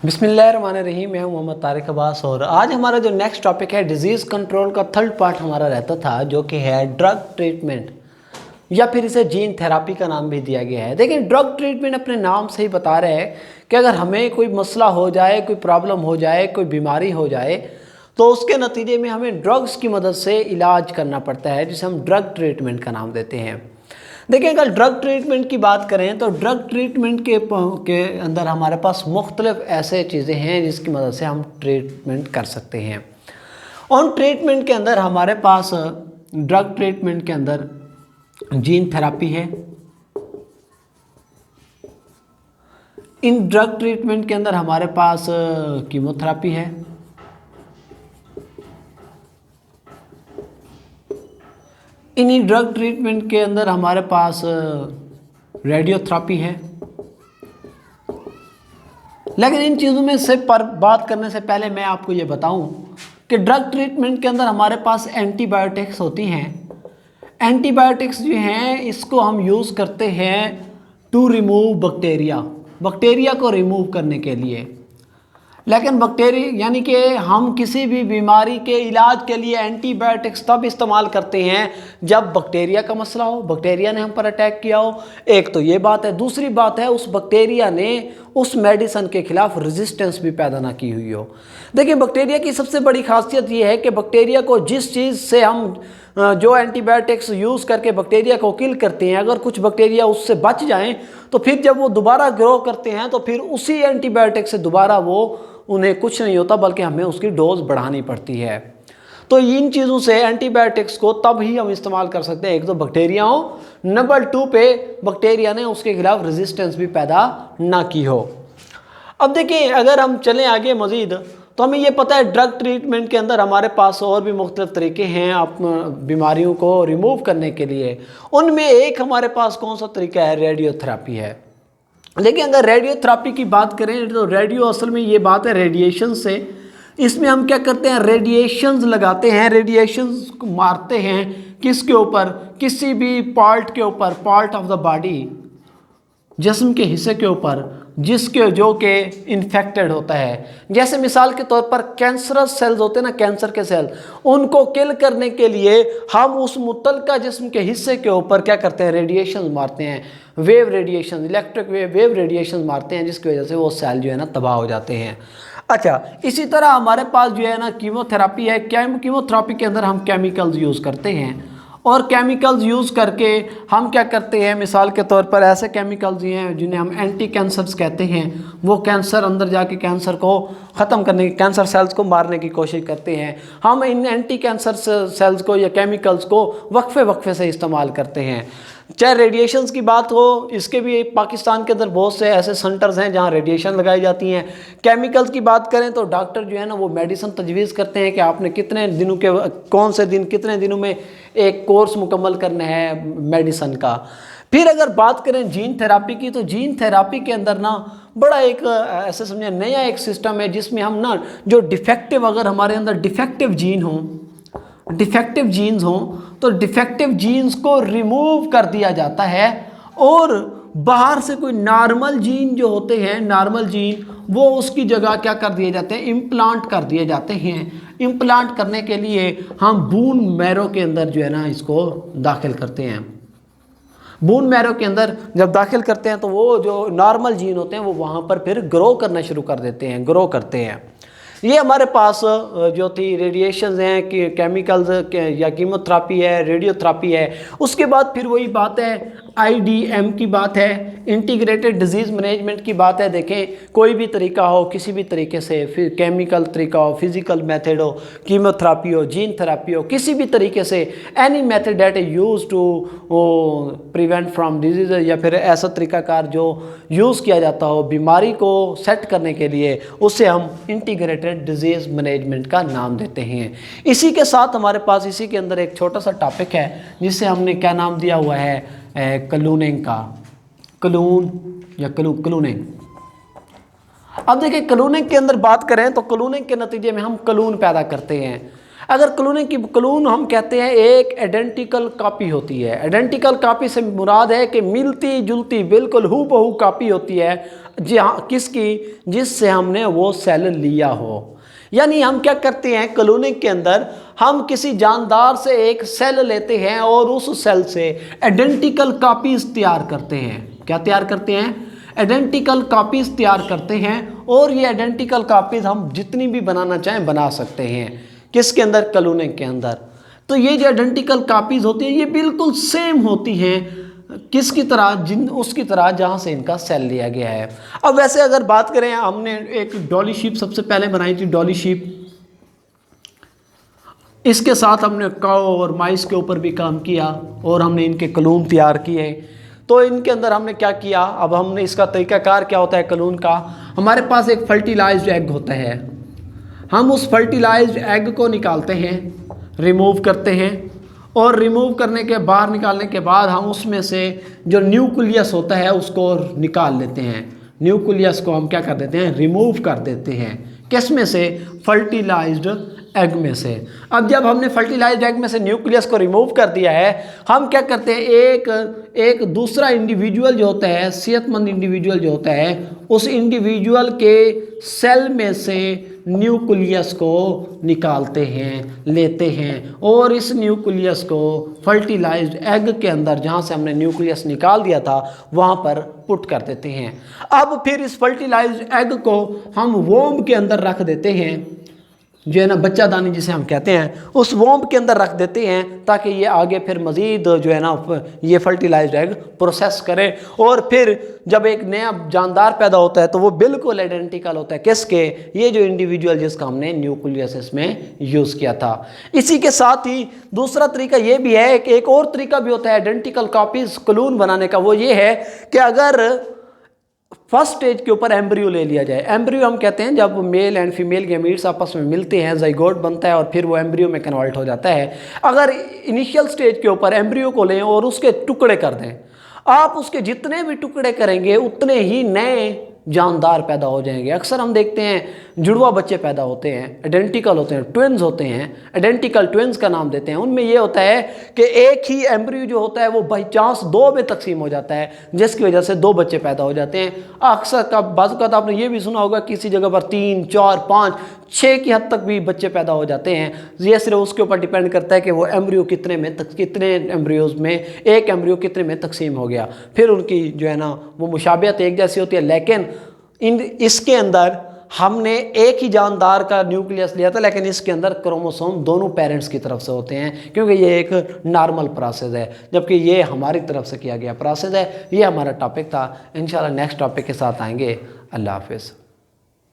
बिस्मिल्लाहिर्रहमानिर्रहीम। मैं हूं मोहम्मद तारिक अब्बास और आज हमारा जो नेक्स्ट टॉपिक है डिजीज़ कंट्रोल का थर्ड पार्ट हमारा रहता था, जो कि है ड्रग ट्रीटमेंट या फिर इसे जीन थेरापी का नाम भी दिया गया है। देखिए, ड्रग ट्रीटमेंट अपने नाम से ही बता रहे हैं कि अगर हमें कोई मसला हो जाए, कोई प्रॉब्लम हो जाए, कोई बीमारी हो जाए तो उसके नतीजे में हमें ड्रग्स की मदद से इलाज करना पड़ता है, जिसे हम ड्रग ट्रीटमेंट का नाम देते हैं। देखिए, अगर ड्रग ट्रीटमेंट की बात करें तो ड्रग ट्रीटमेंट के अंदर हमारे पास मुख्तलिफ ऐसे चीज़ें हैं जिसकी मदद से हम ट्रीटमेंट कर सकते हैं। उन ट्रीटमेंट के अंदर हमारे पास ड्रग ट्रीटमेंट के अंदर जीन थेरापी है। इन ड्रग ट्रीटमेंट के अंदर हमारे पास कीमोथेरापी है। इन्हीं ड्रग ट्रीटमेंट के अंदर हमारे पास रेडियोथेरापी है। लेकिन इन चीज़ों में से पर बात करने से पहले मैं आपको ये बताऊं कि ड्रग ट्रीटमेंट के अंदर हमारे पास एंटीबायोटिक्स होती हैं। एंटीबायोटिक्स जो हैं इसको हम यूज़ करते हैं टू रिमूव बैक्टीरिया को रिमूव करने के लिए। लेकिन बैक्टीरिया यानी कि हम किसी भी बीमारी के इलाज के लिए एंटीबायोटिक्स तब इस्तेमाल करते हैं जब बैक्टीरिया का मसला हो, बैक्टीरिया ने हम पर अटैक किया हो। एक तो ये बात है। दूसरी बात है, उस बैक्टीरिया ने उस मेडिसिन के खिलाफ रेजिस्टेंस भी पैदा ना की हुई हो। देखिए, बैक्टीरिया की सबसे बड़ी खासियत ये है कि बैक्टीरिया को जिस चीज़ से हम जो एंटीबायोटिक्स यूज़ करके बैक्टीरिया को किल करते हैं, अगर कुछ बैक्टीरिया उससे बच जाएं तो फिर जब वो दोबारा ग्रो करते हैं तो फिर उसी एंटीबायोटिक से दोबारा वो उन्हें कुछ नहीं होता, बल्कि हमें उसकी डोज बढ़ानी पड़ती है। तो इन चीज़ों से एंटीबायोटिक्स को तब ही हम इस्तेमाल कर सकते हैं, एक तो बैक्टीरिया हो, नंबर 2 पे बैक्टीरिया ने उसके खिलाफ रेजिस्टेंस भी पैदा ना की हो। अब देखिए, अगर हम चलें आगे मज़ीद तो हमें ये पता है ड्रग ट्रीटमेंट के अंदर हमारे पास और भी मुख्तलिफ तरीके हैं आप बीमारियों को रिमूव करने के लिए। उनमें एक हमारे पास कौन सा तरीका है, रेडियोथेरापी है। लेकिन अगर रेडियोथेरापी की बात करें तो रेडियो असल में ये बात है रेडिएशन से। इसमें हम क्या करते हैं, रेडिएशंस लगाते हैं, रेडिएशंस को मारते हैं किसके ऊपर, किसी भी पार्ट के ऊपर, पार्ट ऑफ द बॉडी, जिस्म के हिस्से के ऊपर जिसके जो कि इन्फेक्टेड होता है। जैसे मिसाल के तौर पर कैंसरस सेल्स होते हैं ना, कैंसर के सेल, उनको किल करने के लिए हम उस मुतल्लिका जिस्म के हिस्से के ऊपर क्या करते हैं, रेडिएशन मारते हैं, wave radiation, electric wave radiation मारते हैं, जिसकी वजह से वो सेल जो है ना तबाह हो जाते हैं। अच्छा, इसी तरह हमारे पास जो है ना कीमोथेरापी है। कीमोथेरापी के अंदर हम केमिकल्स यूज़ करते हैं और केमिकल्स यूज़ करके हम क्या करते हैं, मिसाल के तौर पर ऐसे केमिकल्स हैं जिन्हें हम एंटी कैंसर्स कहते हैं। वो कैंसर अंदर जाके कैंसर को ख़त्म करने की, कैंसर सेल्स को मारने की कोशिश करते हैं। हम इन एंटी कैंसर सेल्स को या केमिकल्स को वक्फे से इस्तेमाल करते हैं। चाहे रेडिएशंस की बात हो, इसके भी पाकिस्तान के अंदर बहुत से ऐसे सेंटर्स हैं जहां रेडिएशन लगाई जाती हैं। केमिकल्स की बात करें तो डॉक्टर जो है ना वो मेडिसिन तजवीज़ करते हैं कि आपने कितने दिनों के, कौन से दिन, कितने दिनों में एक कोर्स मुकम्मल करना है मेडिसिन का। फिर अगर बात करें जीन थेरापी की, तो जीन थेरापी के अंदर ना बड़ा एक ऐसे समझे नया एक सिस्टम है जिसमें हम ना जो डिफेक्टिव, अगर हमारे अंदर डिफेक्टिव जीन हों, डिफेक्टिव जीन्स हों तो डिफेक्टिव जीन्स को रिमूव कर दिया जाता है और बाहर से कोई नॉर्मल जीन जो होते हैं, नॉर्मल जीन, वो उसकी जगह क्या कर दिए जाते हैं, इम्प्लांट कर दिए जाते हैं। इम्प्लांट करने के लिए हम बून मैरो के अंदर जो है ना इसको दाखिल करते हैं। बून मैरो के अंदर जब दाखिल करते हैं तो वो जो नॉर्मल जीन होते हैं वो वहाँ पर फिर ग्रो करना शुरू कर देते हैं, ग्रो करते हैं। ये हमारे पास जो थी रेडिएशंस हैं कि केमिकल्स या कीमोथेरापी है, रेडियोथेरापी है। उसके बाद फिर वही बात है, IDM की बात है, इंटीग्रेटेड डिजीज़ मैनेजमेंट की बात है। देखें, कोई भी तरीका हो, किसी भी तरीके से, फिर केमिकल तरीका हो, फिज़िकल मेथड हो, कीमोथेरापी हो, जीन थेरापी हो, किसी भी तरीके से any method that is use to prevent from disease, या फिर ऐसा तरीकाकार जो यूज़ किया जाता हो बीमारी को सेट करने के लिए, उसे हम इंटीग्रेटेड डिजीज़ मैनेजमेंट का नाम देते हैं। इसी के साथ हमारे पास इसी के अंदर एक छोटा सा टॉपिक है जिसे हमने क्या नाम दिया हुआ है, क्लूनिंग का, क्लून या क्लूनिंग। अब देखिए, क्लूनिंग के अंदर बात करें तो क्लूनिंग के नतीजे में हम क्लून पैदा करते हैं। अगर क्लून हम कहते हैं एक आइडेंटिकल कॉपी होती है। आइडेंटिकल कॉपी से मुराद है कि मिलती जुलती बिल्कुल हूबहू कॉपी होती है जी हाँ, किसकी, जिससे हमने वो सेल लिया हो। यानी हम क्या करते हैं, क्लोनिंग के अंदर हम किसी जानदार से एक सेल लेते हैं और उस सेल से आइडेंटिकल कॉपीज तैयार करते हैं। क्या तैयार करते हैं? आइडेंटिकल कॉपीज तैयार करते हैं, और ये आइडेंटिकल कॉपीज हम जितनी भी बनाना चाहें बना सकते हैं। किसके अंदर? क्लोनिंग के अंदर। तो ये जो आइडेंटिकल कॉपीज होती हैं ये बिल्कुल सेम होती हैं, किसकी तरह? जिन उसकी तरह जहाँ से इनका सेल लिया गया है। अब वैसे अगर बात करें, हमने एक डॉली शीप सबसे पहले बनाई थी, डॉली शीप। इसके साथ हमने काऊ और माइस के ऊपर भी काम किया और हमने इनके क्लोन तैयार किए। तो इनके अंदर हमने क्या किया, अब हमने इसका तरीकाकार क्या होता है क्लोन का। हमारे पास एक फर्टिलाइज्ड एग होता है, हम उस फर्टिलाइज्ड एग को निकालते हैं, रिमूव करते हैं, और रिमूव करने के बाहर निकालने के बाद हम उसमें से जो न्यूक्लियस होता है उसको निकाल लेते हैं। न्यूक्लियस को हम क्या कर देते हैं? रिमूव कर देते हैं। किस में से? फर्टिलाइज्ड एग में से। अब जब हमने फर्टिलाइज्ड एग में से न्यूक्लियस को रिमूव कर दिया है, हम क्या करते हैं, एक दूसरा इंडिविजुअल जो होता है, सेहतमंद इंडिविजुअल जो होता है, उस इंडिविजुअल के सेल में से न्यूक्लियस को निकालते हैं, लेते हैं, और इस न्यूक्लियस को फर्टिलाइज्ड एग के अंदर, जहाँ से हमने न्यूक्लियस निकाल दिया था, वहाँ पर पुट कर देते हैं। अब फिर इस फर्टिलाइज्ड एग को हम वोम के अंदर रख देते हैं, जो है ना बच्चादानी जिसे हम कहते हैं, उस वोम के अंदर रख देते हैं, ताकि ये आगे फिर मज़ीद जो है ना ये फर्टिलाइज्ड एग प्रोसेस करे, और फिर जब एक नया जानदार पैदा होता है तो वो बिल्कुल आइडेंटिकल होता है। किसके? ये जो इंडिविजुअल जिसका हमने न्यूक्लियस इसमें यूज़ किया था। इसी के साथ ही दूसरा तरीका ये भी है कि एक और तरीका भी होता है आइडेंटिकल कॉपीज क्लोन बनाने का। वो ये है कि अगर फर्स्ट स्टेज के ऊपर एम्ब्रियो ले लिया जाए। एम्ब्रियो हम कहते हैं जब मेल एंड फीमेल गैमीट्स आपस में मिलते हैं, ज़ाइगोट बनता है और फिर वो एम्ब्रियो में कन्वर्ट हो जाता है। अगर इनिशियल स्टेज के ऊपर एम्ब्रियो को लें और उसके टुकड़े कर दें, आप उसके जितने भी टुकड़े करेंगे उतने ही नए जानदार पैदा हो जाएंगे। अक्सर हम देखते हैं जुड़वा बच्चे पैदा होते हैं, आइडेंटिकल होते हैं, ट्विन्स होते हैं, आइडेंटिकल ट्विन्स का नाम देते हैं। उनमें ये होता है कि एक ही एम्ब्रियो जो होता है वो बाई चांस दो में तकसीम हो जाता है, जिसकी वजह से दो बच्चे पैदा हो जाते हैं। अक्सर का बाज़ औक़ात आपने ये भी सुना होगा किसी जगह पर 3, 4, 5, 6 की हद तक भी बच्चे पैदा हो जाते हैं। ये सिर्फ उसके ऊपर डिपेंड करता है कि वो एम्ब्रियो कितने एम्ब्रियोज में, एक एम्ब्रियो कितने में तकसीम हो गया। फिर उनकी जो है ना वो मुशाबियत एक जैसी होती है, लेकिन इसके अंदर हमने एक ही जानदार का न्यूक्लियस लिया था, लेकिन इसके अंदर क्रोमोसोम दोनों पेरेंट्स की तरफ से होते हैं, क्योंकि ये एक नॉर्मल प्रोसेस है, जबकि ये हमारी तरफ से किया गया प्रोसेस है। ये हमारा टॉपिक था। इंशाल्लाह नेक्स्ट टॉपिक के साथ आएंगे। अल्लाह हाफिज़।